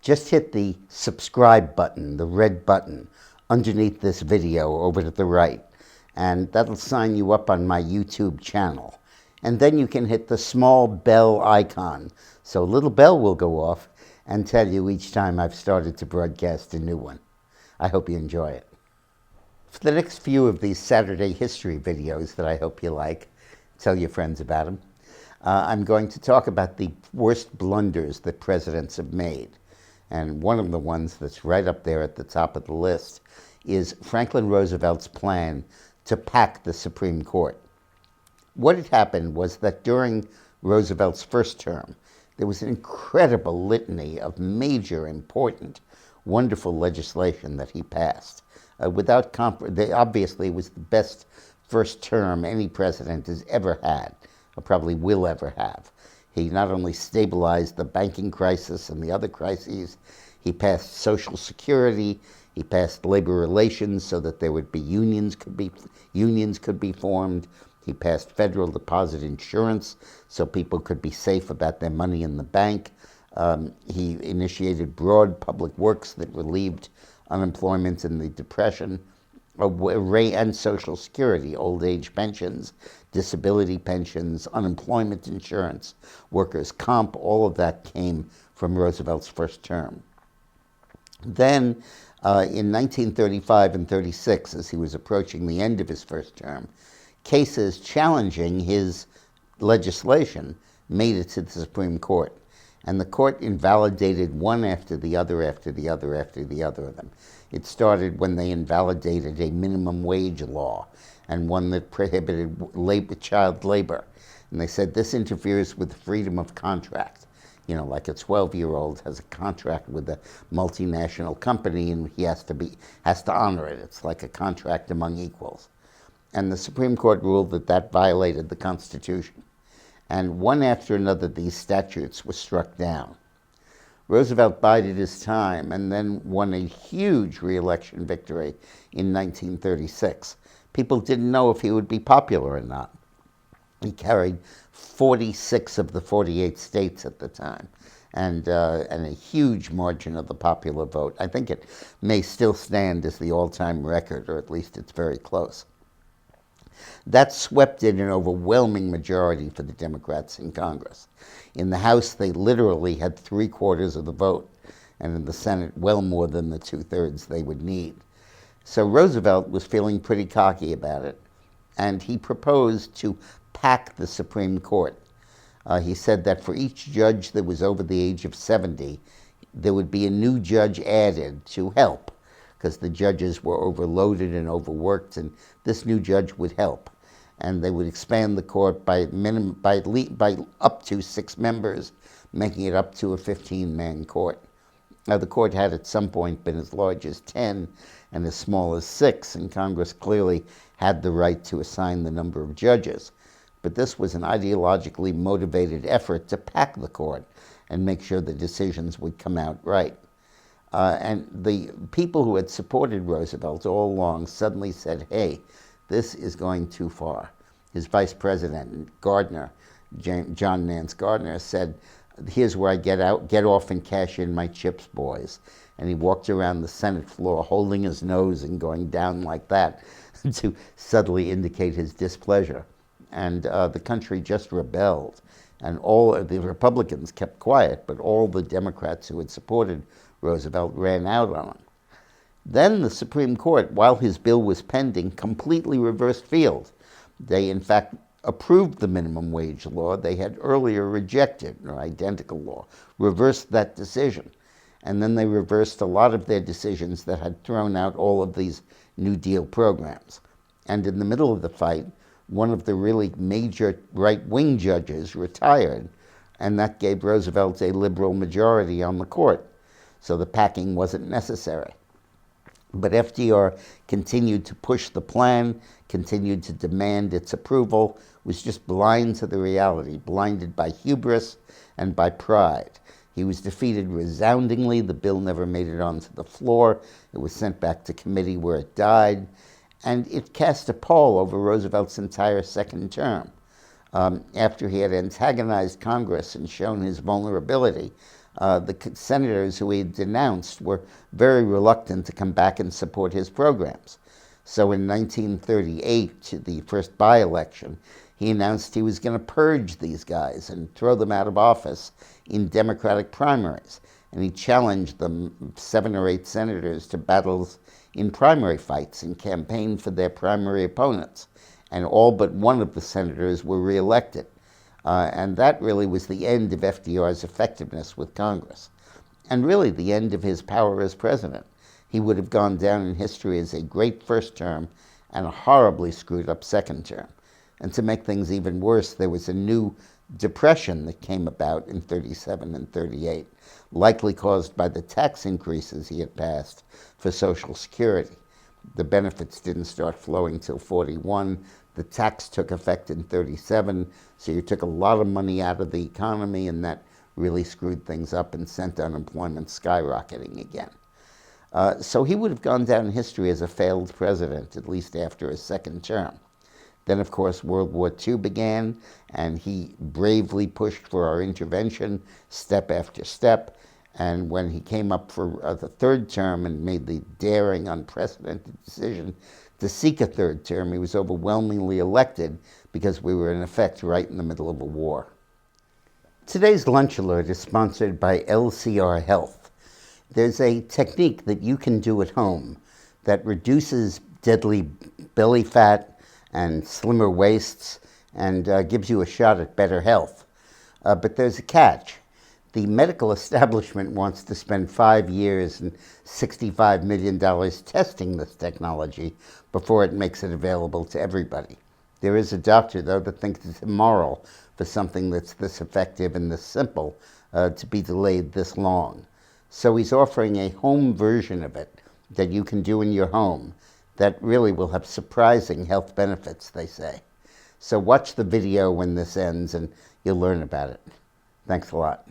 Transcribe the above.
just hit the subscribe button, the red button, underneath this video over to the right, and that'll sign you up on my YouTube channel. And then you can hit the small bell icon, so a little bell will go off and tell you each time I've started to broadcast a new one. I hope you enjoy it. For the next few of these Saturday history videos that I hope you like, tell your friends about them, I'm going to talk about the worst blunders that presidents have made. And one of the ones that's right up there at the top of the list is Franklin Roosevelt's plan to pack the Supreme Court. What had happened was that during Roosevelt's first term, there was an incredible litany of major, important, wonderful legislation that he passed. Obviously, it was the best first term any president has ever had, or probably will ever have. He not only stabilized the banking crisis and the other crises, he passed Social Security, he passed labor relations so that there would be unions could be formed. He passed federal deposit insurance so people could be safe about their money in the bank. He initiated broad public works that relieved unemployment in the Depression, and Social Security, old age pensions, disability pensions, unemployment insurance, workers' comp, all of that came from Roosevelt's first term. Then, in 1935 and 36, as he was approaching the end of his first term, cases challenging his legislation made it to the Supreme Court. And the court invalidated one after the other, after the other, after the other of them. It started when they invalidated a minimum wage law and one that prohibited child labor. And they said this interferes with freedom of contract. You know, like a 12-year-old has a contract with a multinational company and he has to honor it. It's like a contract among equals. And the Supreme Court ruled that that violated the Constitution. And one after another, these statutes were struck down. Roosevelt bided his time and then won a huge re-election victory in 1936. People didn't know if he would be popular or not. He carried 46 of the 48 states at the time, and a huge margin of the popular vote. I think it may still stand as the all-time record, or at least it's very close. That swept in an overwhelming majority for the Democrats in Congress. In the House, they literally had 3/4 of the vote, and in the Senate, well more than the 2/3 they would need. So Roosevelt was feeling pretty cocky about it, and he proposed to pack the Supreme Court. He said that for each judge that was over the age of 70, there would be a new judge added to help, because the judges were overloaded and overworked, and this new judge would help. And they would expand the court by up to 6 members, making it up to a 15-man court. Now, the court had at some point been as large as 10 and as small as 6, and Congress clearly had the right to assign the number of judges. But this was an ideologically motivated effort to pack the court and make sure the decisions would come out right. And the people who had supported Roosevelt all along suddenly said, hey, this is going too far. His vice president, Gardner, John Nance Gardner, said, here's where I get off and cash in my chips, boys. And he walked around the Senate floor holding his nose and going down like that to subtly indicate his displeasure. And the country just rebelled. And all of the Republicans kept quiet, but all the Democrats who had supported Roosevelt ran out on him. Then the Supreme Court, while his bill was pending, completely reversed field. They, in fact, approved the minimum wage law they had earlier rejected, or identical law, reversed that decision. And then they reversed a lot of their decisions that had thrown out all of these New Deal programs. And in the middle of the fight, one of the really major right-wing judges retired, and that gave Roosevelt a liberal majority on the court. So the packing wasn't necessary. But FDR continued to push the plan, continued to demand its approval, was just blind to the reality, blinded by hubris and by pride. He was defeated resoundingly. The bill never made it onto the floor. It was sent back to committee where it died. And it cast a pall over Roosevelt's entire second term. After he had antagonized Congress and shown his vulnerability, senators who he had denounced were very reluctant to come back and support his programs. So in 1938, the first by-election, he announced he was going to purge these guys and throw them out of office in Democratic primaries. And he challenged the 7 or 8 senators to battles in primary fights and campaigned for their primary opponents. And all but one of the senators were reelected. And that really was the end of FDR's effectiveness with Congress, and really the end of his power as president. He would have gone down in history as a great first term and a horribly screwed up second term. And to make things even worse, there was a new depression that came about in 37 and 38, likely caused by the tax increases he had passed for Social Security. The benefits didn't start flowing till 41. The tax took effect in 37, so you took a lot of money out of the economy, and that really screwed things up and sent unemployment skyrocketing again. So he would have gone down in history as a failed president, at least after his second term. Then, of course, World War II began, and he bravely pushed for our intervention step after step. And when he came up for the third term and made the daring, unprecedented decision to seek a third term, he was overwhelmingly elected because we were, in effect, right in the middle of a war. Today's Lunch Alert is sponsored by LCR Health. There's a technique that you can do at home that reduces deadly belly fat and slimmer waists and gives you a shot at better health. But there's a catch. The medical establishment wants to spend 5 years and $65 million testing this technology before it makes it available to everybody. There is a doctor, though, that thinks it's immoral for something that's this effective and this simple to be delayed this long. So he's offering a home version of it that you can do in your home that really will have surprising health benefits, they say. So watch the video when this ends and you'll learn about it. Thanks a lot.